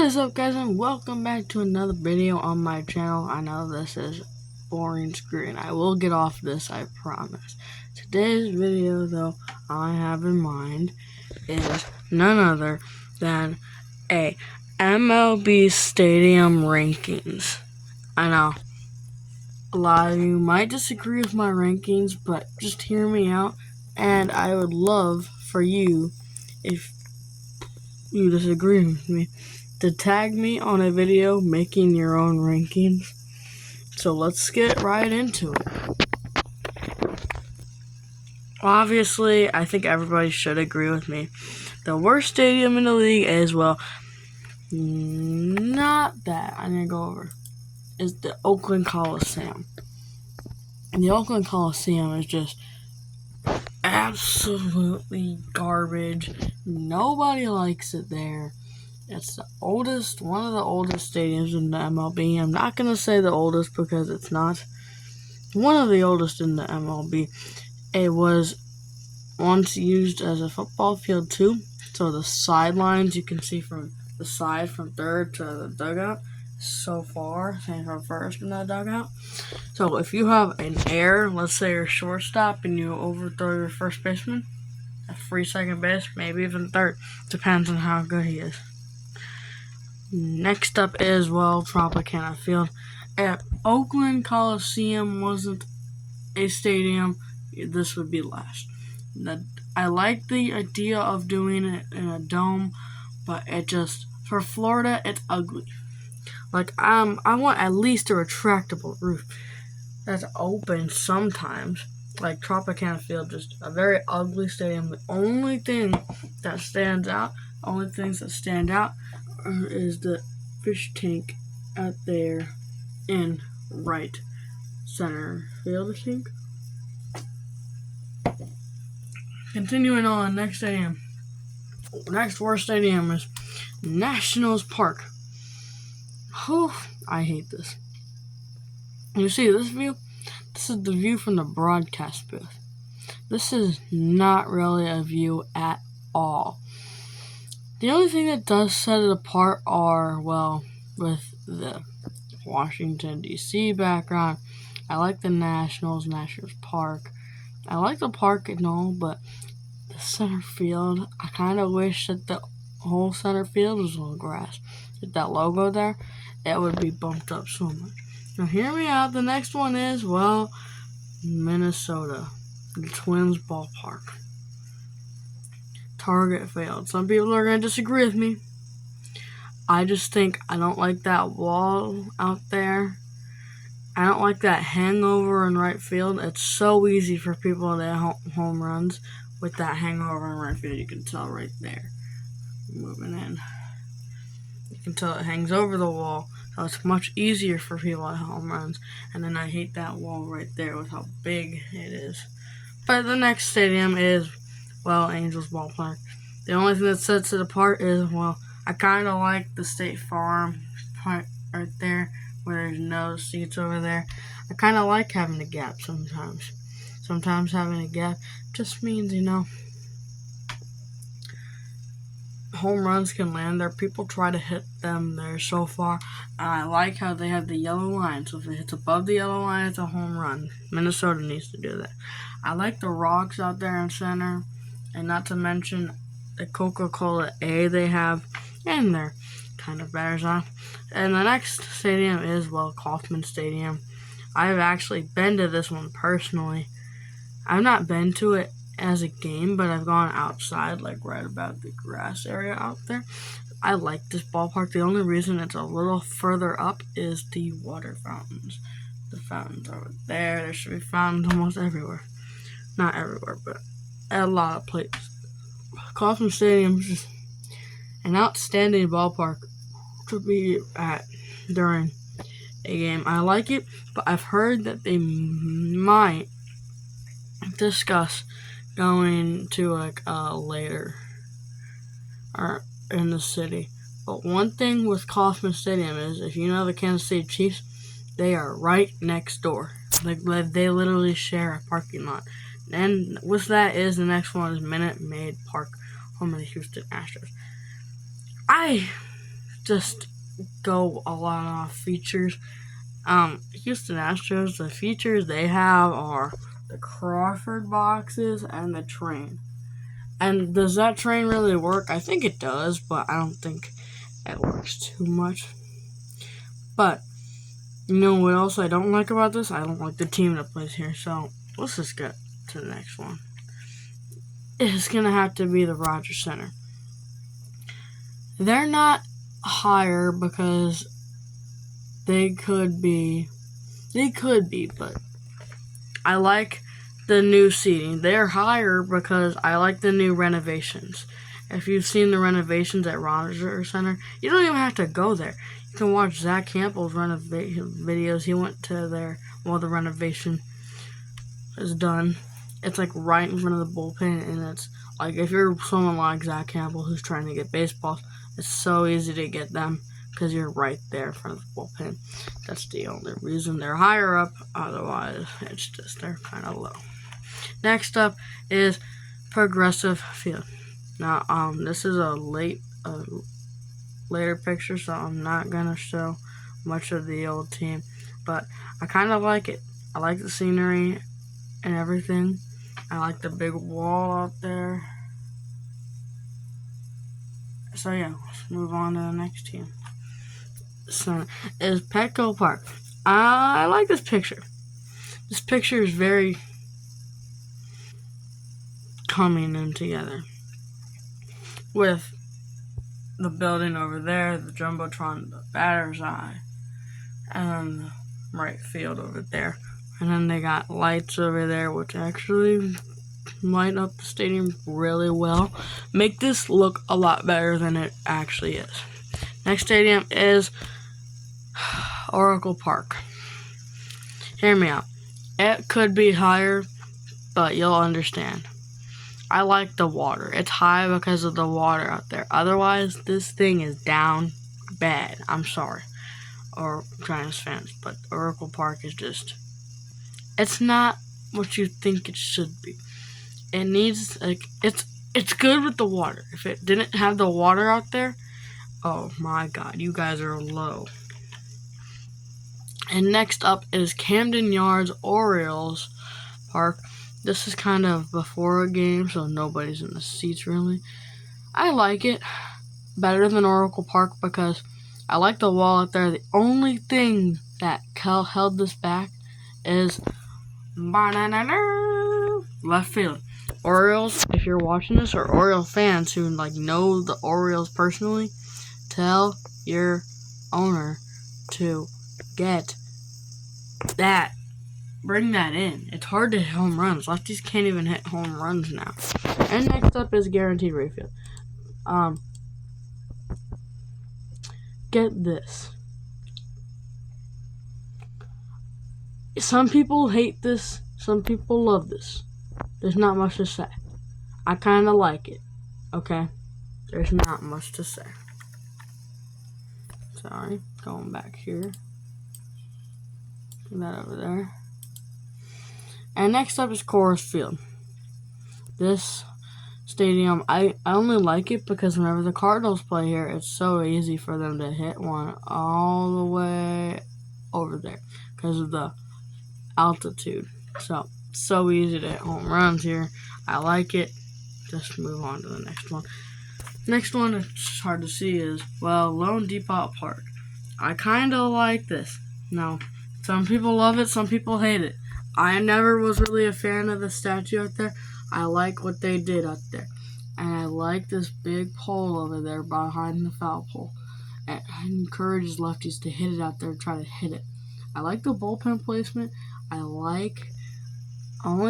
What is up, guys, and welcome back to another video on my channel. I know this is boring screen. I will get off this, I promise. Today's video, though, I have in mind is none other than a MLB Stadium rankings. I know a lot of you might disagree with my rankings, but just hear me out, and I would love for you, if you disagree with me, to tag me on a video making your own rankings. So let's get right into it. Obviously, I think everybody should agree with me. The worst stadium in the league is, well, not that. I'm going to go over. Is the Oakland Coliseum. And the Oakland Coliseum is just absolutely garbage. Nobody likes it there. It's one of the oldest stadiums in the MLB. I'm not going to say the oldest because it's not. One of the oldest in the MLB. It was once used as a football field too. So the sidelines you can see from the side from third to the dugout so far. Same from first in that dugout. So if you have an error, let's say you're shortstop and you overthrow your first baseman, a free second base, maybe even third. Depends on how good he is. Next up is, well, Tropicana Field. If Oakland Coliseum wasn't a stadium, this would be last. I like the idea of doing it in a dome, but it just, for Florida, it's ugly. Like, I want at least a retractable roof that's open sometimes. Like Tropicana Field, just a very ugly stadium. The only things that stand out is the fish tank out there in right center field, I think. Continuing on, next stadium. Next worst stadium is Nationals Park. I hate this. You see this view? This is the view from the broadcast booth. This is not really a view at all. The only thing that does set it apart are, well, with the Washington, D.C. background. I like the Nationals Park. I like the park and all, but the center field, I kind of wish that the whole center field was on grass. With that logo there, it would be bumped up so much. Now hear me out. The next one is, well, Minnesota, the Twins ballpark. Target Field. Some people are going to disagree with me. I just think I don't like that wall out there. I don't like that hangover in right field. It's so easy for people to hit home runs with that hangover in right field. You can tell right there. Moving in. You can tell it hangs over the wall. So it's much easier for people at home runs. And then I hate that wall right there with how big it is. But the next stadium is, well, Angels Ballpark. The only thing that sets it apart is, well, I kind of like the State Farm part right there where there's no seats over there. I kind of like having a gap sometimes. Sometimes having a gap just means, home runs can land there. People try to hit them there so far. And I like how they have the yellow line. So if it hits above the yellow line, it's a home run. Minnesota needs to do that. I like the rocks out there in center. And not to mention the Coca-Cola A they have. And they're kind of bears off. And the next stadium is, well, Kauffman Stadium. I've actually been to this one personally. I've not been to it as a game, but I've gone outside, like right about the grass area out there. I like this ballpark. The only reason it's a little further up is the water fountains. The fountains are there. There should be fountains almost everywhere. Not everywhere, but at a lot of places. Kauffman Stadium is just an outstanding ballpark to be at during a game. I like it, but I've heard that they might discuss going to like later or in the city. But one thing with Kauffman Stadium is, if you know the Kansas City Chiefs, they are right next door. Like they literally share a parking lot. And with that is the next one is Minute Maid Park, home of the Houston Astros. I just go a lot of features. Houston Astros, the features they have are the Crawford boxes and the train. And does that train really work? I think it does, but I don't think it works too much. But you know what else I don't like about this? I don't like the team that plays here. So let's just get to the next one. It's gonna have to be the Rogers Center. They're not higher because they could be, but I like the new seating. They're higher because I like the new renovations. If you've seen the renovations at Rogers Center, you don't even have to go there. You can watch Zach Campbell's videos. He went to there while the renovation is done. It's like right in front of the bullpen, and it's like if you're someone like Zach Campbell who's trying to get baseballs, it's so easy to get them because you're right there in front of the bullpen. That's the only reason they're higher up. Otherwise, it's just they're kind of low. Next up is Progressive Field. Now, this is a later picture, so I'm not gonna show much of the old team, but I kind of like it. I like the scenery and everything. I like the big wall out there. So yeah, let's move on to the next team. So is Petco Park. I like this picture. This picture is very coming in together with the building over there, the Jumbotron, the batter's eye, and the right field over there. And then they got lights over there, which actually light up the stadium really well. Make this look a lot better than it actually is. Next stadium is Oracle Park. Hear me out. It could be higher, but you'll understand. I like the water. It's high because of the water out there. Otherwise, this thing is down bad. I'm sorry, or Giants fans, but Oracle Park is just, it's not what you think it should be. It needs, like, it's good with the water. If it didn't have the water out there, oh my God, you guys are low. And next up is Camden Yards Orioles Park. This is kind of before a game, so nobody's in the seats really. I like it better than Oracle Park because I like the wall out there. The only thing that held this back is left field. Orioles, if you're watching this, or Orioles fans who know the Orioles personally, tell your owner to get that. Bring that in. It's hard to hit home runs. Lefties can't even hit home runs now. And next up is Guaranteed Rate Field. Get this. Some people hate this. Some people love this. There's not much to say. I kind of like it. Okay? There's not much to say. Sorry. Going back here. Put that over there. And next up is Coors Field. This stadium, I only like it because whenever the Cardinals play here, it's so easy for them to hit one all the way over there because of the altitude. So easy to hit home runs here. I like it. Just move on to the next one. Next one, it's hard to see, is, Lone Depot Park. I kind of like this. Now, some people love it, some people hate it. I never was really a fan of the statue out there. I like what they did out there. And I like this big pole over there behind the foul pole. And it encourages lefties to hit it out there and try to hit it. I like the bullpen placement. Only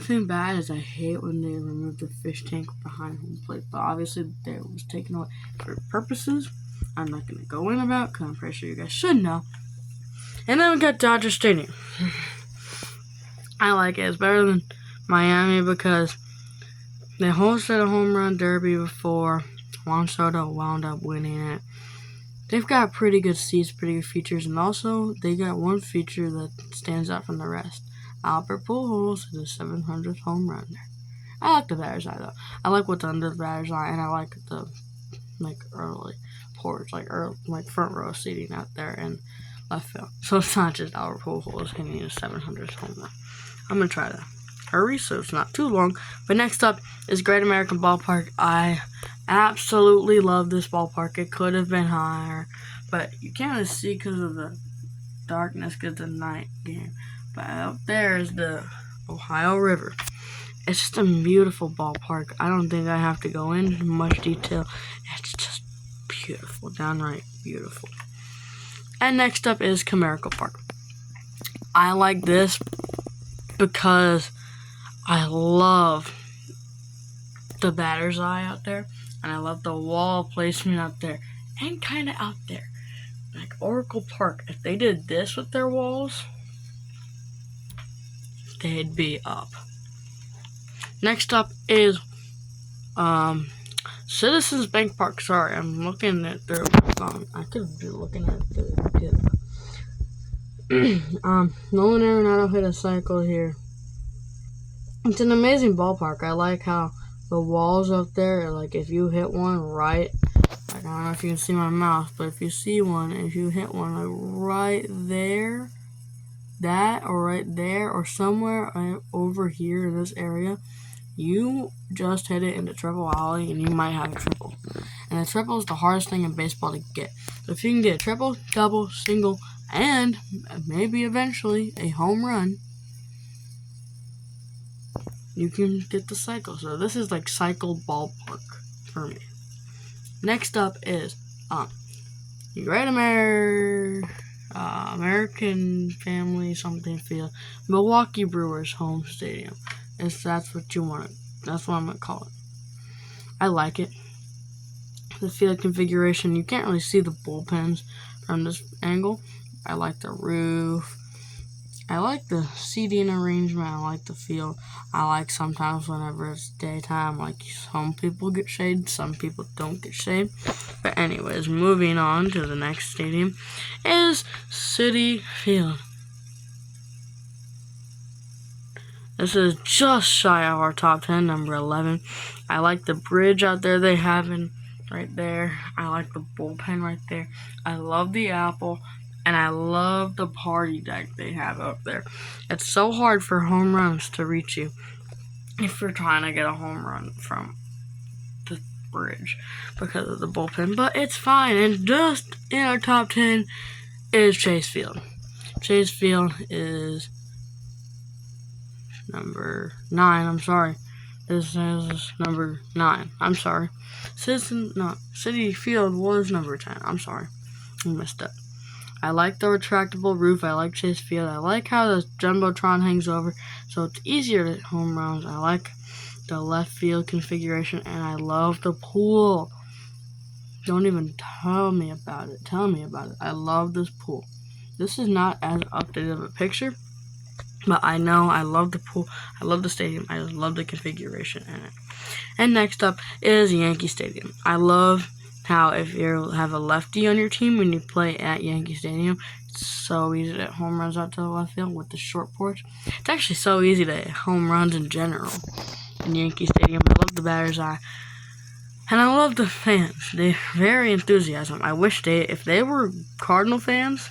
thing bad is I hate when they remove the fish tank behind home plate. But obviously, that was taken away for purposes I'm not going to go in about because I'm pretty sure you guys should know. And then we got Dodger Stadium. I like it. It's better than Miami because they hosted a home run derby before. Juan Soto wound up winning it. They've got pretty good seats, pretty good features, and also they got one feature that stands out from the rest. Albert Pujols hit his 700th home run there. I like the batter's eye though. I like what's under the batter's eye, and I like the early porch, like front row seating out there in left field. So it's not just Albert Pujols hitting a 700th home run. I'm gonna try to hurry so it's not too long. But next up is Great American Ballpark. I absolutely love this ballpark. It could have been higher, but you can't really see because of the darkness because of the night game. But up there is the Ohio River. It's just a beautiful ballpark. I don't think I have to go into much detail. It's just beautiful, downright beautiful. And next up is Comerica Park. I like this because I love the batter's eye out there, and I love the wall placement out there, and kind of out there. Like Oracle Park, if they did this with their walls, they'd be up. Next up is Citizens Bank Park. Sorry, I'm looking at their phone. I could be looking at the Nolan Arenado hit a cycle here. It's an amazing ballpark. I like how the walls up there, like if you hit one right, I don't know if you can see my mouth, but if you see one, if you hit one like right there, that or right there or somewhere over here in this area, you just hit it into triple alley and you might have a triple. And a triple is the hardest thing in baseball to get. So if you can get a triple, double, single, and maybe eventually a home run, you can get the cycle. So this is like cycle ballpark for me. Next up is Great American Family something field, Milwaukee Brewers home stadium. If that's what you want, that's what I'm gonna call it. I like it. The field configuration, you can't really see the bullpens from this angle. I like the roof. I like the seating arrangement. I like the field. I like sometimes whenever it's daytime, like some people get shade, some people don't get shade. But anyways, moving on to the next stadium is Citi Field. This is just shy of our top 10, number 11. I like the bridge out there they have right there. I like the bullpen right there. I love the apple. And I love the party deck they have up there. It's so hard for home runs to reach you if you're trying to get a home run from the bridge because of the bullpen. But it's fine. And just in our top 10 is Chase Field. Chase Field is number 9. I'm sorry. This is number 9. I'm sorry. Citi Field was number 10. I'm sorry. I messed up. I like the retractable roof. I like Chase Field. I like how the Jumbotron hangs over, so it's easier to hit home runs. I like the left field configuration, and I love the pool. Don't even tell me about it. Tell me about it. I love this pool. This is not as updated of a picture, but I know I love the pool. I love the stadium. I love the configuration in it. And next up is Yankee Stadium. I love how if you have a lefty on your team when you play at Yankee Stadium, it's so easy to hit home runs out to the left field with the short porch. It's actually so easy to hit home runs in general in Yankee Stadium. I love the batter's eye. And I love the fans. They're very enthusiastic. I wish if they were Cardinal fans,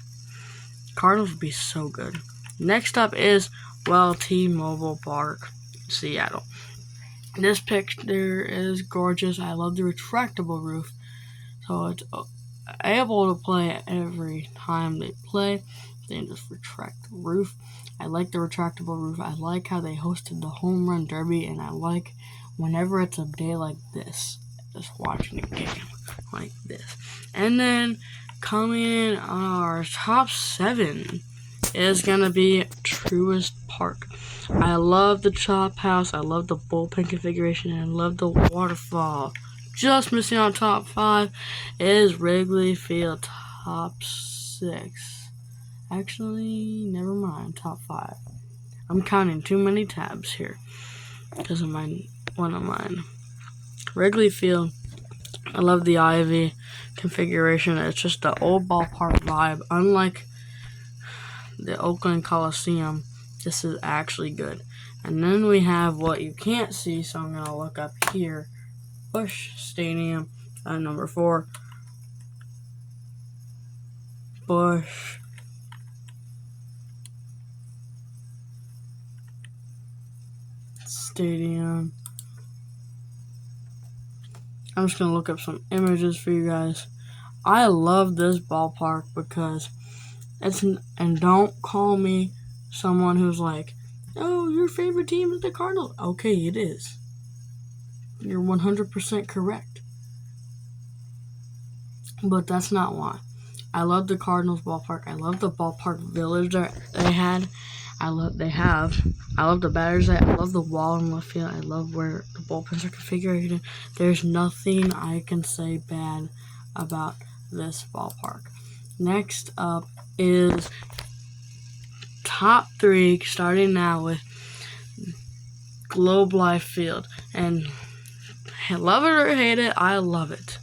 Cardinals would be so good. Next up is, T-Mobile Park, Seattle. This picture is gorgeous. I love the retractable roof. So it's able to play every time they play. They just retract the roof. I like the retractable roof. I like how they hosted the home run derby, and I like whenever it's a day like this, just watching a game like this. And then coming in our top 7 is going to be Truist Park. I love the chop house. I love the bullpen configuration, and I love the waterfall. Just missing on top 5 is Wrigley Field, top 6. Actually, never mind, top 5. I'm counting too many tabs here because of one of mine. Wrigley Field, I love the ivy configuration. It's just the old ballpark vibe. Unlike the Oakland Coliseum, this is actually good. And then we have what you can't see, so I'm going to look up here. Busch Stadium, number 4. Busch Stadium. I'm just gonna look up some images for you guys. I love this ballpark because and don't call me someone who's like, oh, your favorite team is the Cardinals. Okay, it is. You're 100% correct. But that's not why. I love the Cardinals ballpark. I love the ballpark village that they had. I love the batters. I love the wall in left field. I love where the bullpens are configured. There's nothing I can say bad about this ballpark. Next up is top 3, starting now with Globe Life Field. And love it or hate it, I love it.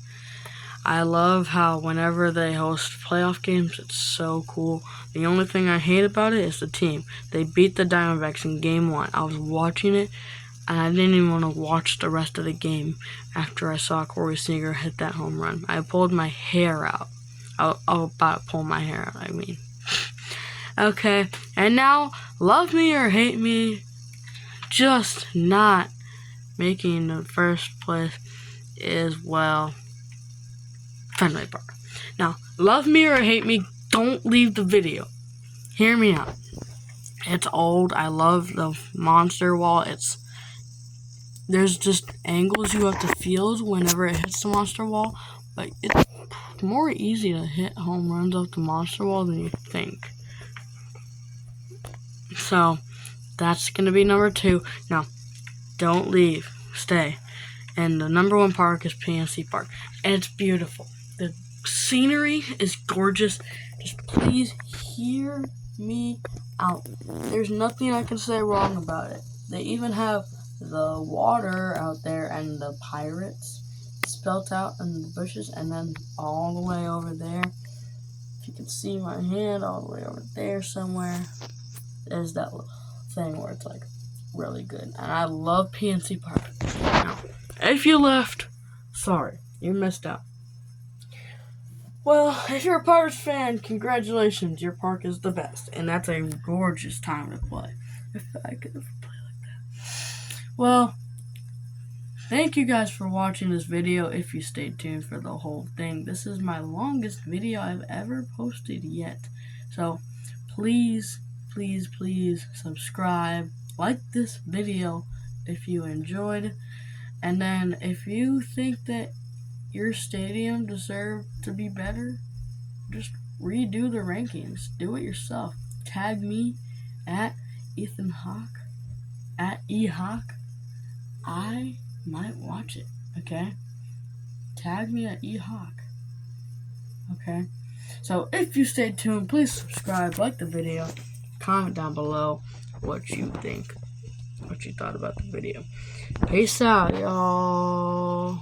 I love how whenever they host playoff games, it's so cool. The only thing I hate about it is the team. They beat the Diamondbacks in Game 1. I was watching it, and I didn't even want to watch the rest of the game after I saw Corey Seager hit that home run. I pulled my hair out. I was about to pull my hair out, I mean. Okay, and now, love me or hate me, just not making the first place is, well, Fenway Park. Now, love me or hate me, don't leave the video. Hear me out. It's old. I love the monster wall. There's just angles you have to feel whenever it hits the monster wall, but it's more easy to hit home runs off the monster wall than you think. So, that's going to be number 2. Now, don't leave. Stay. And the number 1 park is PNC Park. And it's beautiful. The scenery is gorgeous. Just please hear me out. There's nothing I can say wrong about it. They even have the water out there and the pirates spelt out in the bushes. And then all the way over there, if you can see my hand, all the way over there somewhere, there's that little thing where it's like really good. And I love PNC Park. Now, if you left, sorry, you missed out. Well, if you're a Pirates fan, congratulations, your park is the best. And that's a gorgeous time to play. If I could ever play like that. Well, thank you guys for watching this video if you stayed tuned for the whole thing. This is my longest video I've ever posted yet. So, please, please, please subscribe. Like this video if you enjoyed. And then if you think that your stadium deserved to be better, just redo the rankings. Do it yourself. Tag me at Ethan Hawk, at eHawk. I might watch it, okay? Tag me at eHawk, okay? So if you stayed tuned, please subscribe, like the video, comment down below what you think, what you thought about the video. Peace out, y'all.